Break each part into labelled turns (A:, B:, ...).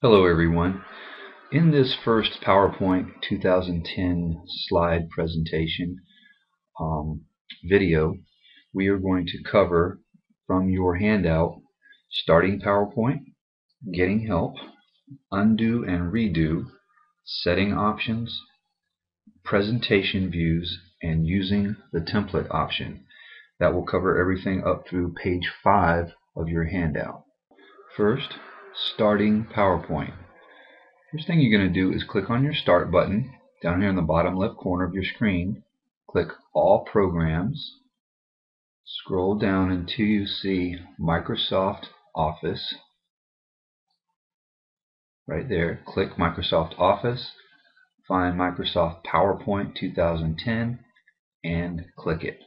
A: Hello everyone. In this first PowerPoint 2010 slide presentation video, we are going to cover from your handout starting PowerPoint, getting help, undo and redo, setting options, presentation views, and using the template option. That will cover everything up through page 5 of your handout. First, starting PowerPoint. First thing you're going to do is click on your Start button down here in the bottom left corner of your screen. Click All Programs. Scroll down until you see Microsoft Office. Right there. Click Microsoft Office. Find Microsoft PowerPoint 2010 and click it.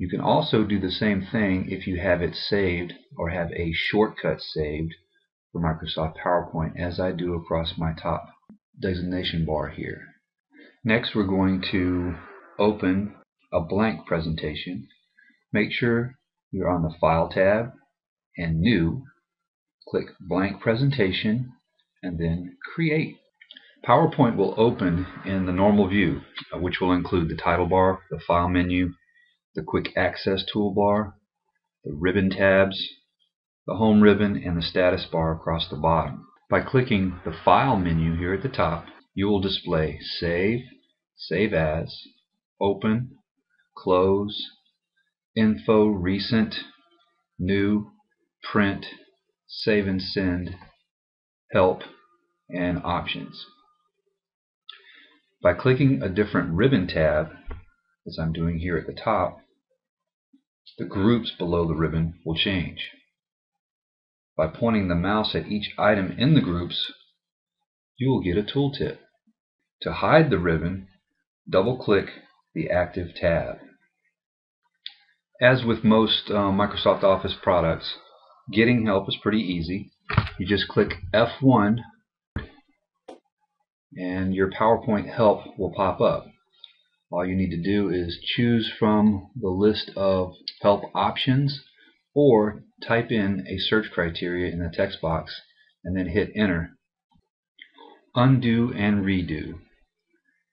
A: You can also do the same thing if you have it saved or have a shortcut saved for Microsoft PowerPoint, as I do across my top designation bar here. Next, we're going to open a blank presentation. Make sure you're on the File tab and New. Click Blank Presentation and then Create. PowerPoint will open in the normal view, which will include the title bar, the File menu, the Quick Access toolbar, the ribbon tabs, the home ribbon, and the status bar across the bottom. By clicking the File menu here at the top, you will display Save, Save As, Open, Close, Info, Recent, New, Print, Save and Send, Help, and Options. By clicking a different ribbon tab, as I'm doing here at the top, the groups below the ribbon will change. By pointing the mouse at each item in the groups, you will get a tooltip. To hide the ribbon, double-click the active tab. As with most Microsoft Office products, getting help is pretty easy. You just click F1 and your PowerPoint help will pop up. All you need to do is choose from the list of help options or type in a search criteria in the text box and then hit enter. Undo and redo.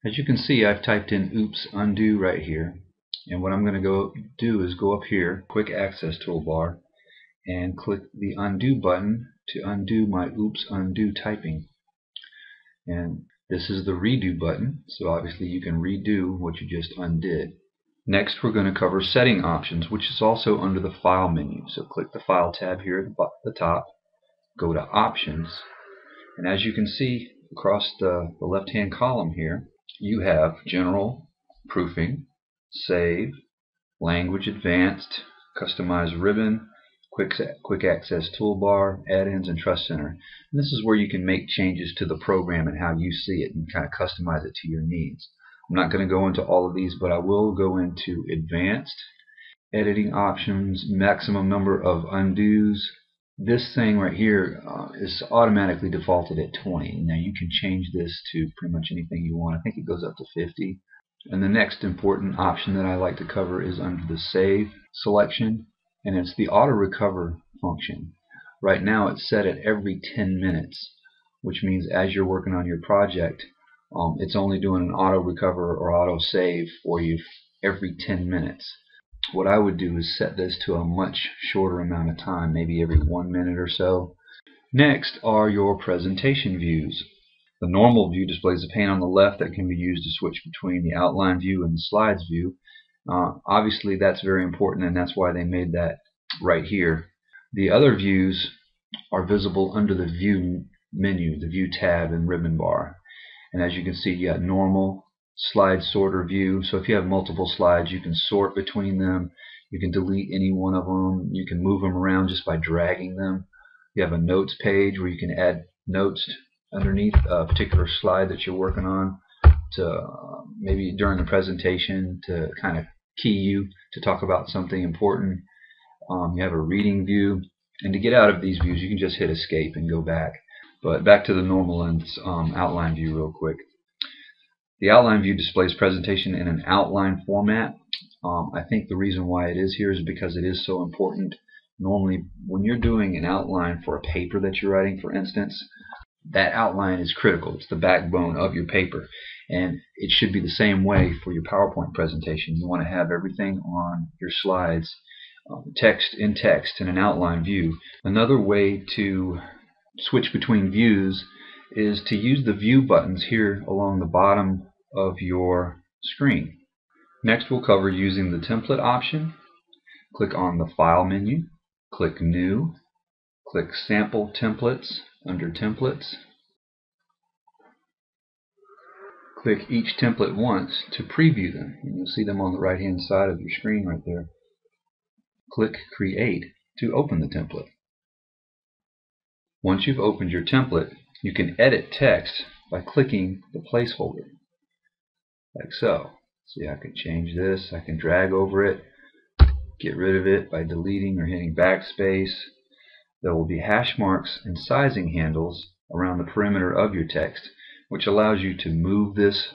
A: As you can see, I've typed in oops undo right here, and what I'm going to go do is go up here, Quick Access toolbar, and click the undo button to undo my oops undo typing. And this is the redo button, so obviously you can redo what you just undid. Next, we're going to cover setting options, which is also under the File menu. So click the File tab here at the top, go to Options, and as you can see across the left-hand column here, you have General, Proofing, Save, Language Advanced, Customize Ribbon, Quick Access Toolbar, Add-ins, and Trust Center. And this is where you can make changes to the program and how you see it and kind of customize it to your needs. I'm not going to go into all of these, but I will go into Advanced, Editing Options, Maximum Number of Undos. This thing right here is automatically defaulted at 20. Now you can change this to pretty much anything you want. I think it goes up to 50. And the next important option that I like to cover is under the Save selection, and it's the Auto Recover function. Right now it's set at every 10 minutes, which means as you're working on your project, it's only doing an auto recover or auto save for you every 10 minutes. What I would do is set this to a much shorter amount of time, maybe every 1 minute or so. Next are your presentation views. The normal view displays a pane on the left that can be used to switch between the outline view and the slides view. Obviously that's very important, and that's why they made that right here. The other views are visible under the View menu, the View tab and ribbon bar. And as you can see, you got Normal, Slide Sorter View. So if you have multiple slides, you can sort between them. You can delete any one of them. You can move them around just by dragging them. You have a Notes page where you can add notes underneath a particular slide that you're working on to maybe during the presentation to kind of key you to talk about something important. You have a Reading view, and to get out of these views you can just hit Escape and go back. But back to the normal and outline view real quick. The outline view displays presentation in an outline format. I think the reason why it is here is because it is so important Normally, when you're doing an outline for a paper that you're writing, for instance, that outline is critical. It's the backbone of your paper. And it should be the same way for your PowerPoint presentation. You want to have everything on your slides, text in an outline view. Another way to switch between views is to use the view buttons here along the bottom of your screen. Next, we'll cover using the template option. Click on the File menu, click New, click Sample Templates under Templates. Click each template once to preview them, and you'll see them on the right hand side of your screen right there. Click Create to open the template. Once you've opened your template, you can edit text by clicking the placeholder, like so. See, I can change this, I can drag over it, get rid of it by deleting or hitting backspace. There will be hash marks and sizing handles around the perimeter of your text, which allows you to move this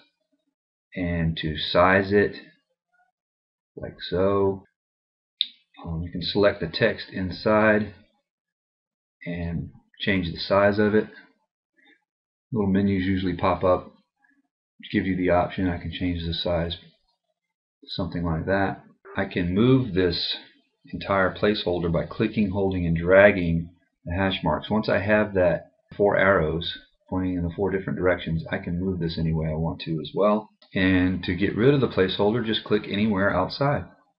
A: and to size it like so. You can select the text inside and change the size of it. Little menus usually pop up which give you the option. I can change the size to something like that. I can move this entire placeholder by clicking, holding, and dragging the hash marks. Once I have that 4 arrows pointing in the 4 different directions, I can move this any way I want to as well. And to get rid of the placeholder, just click anywhere outside.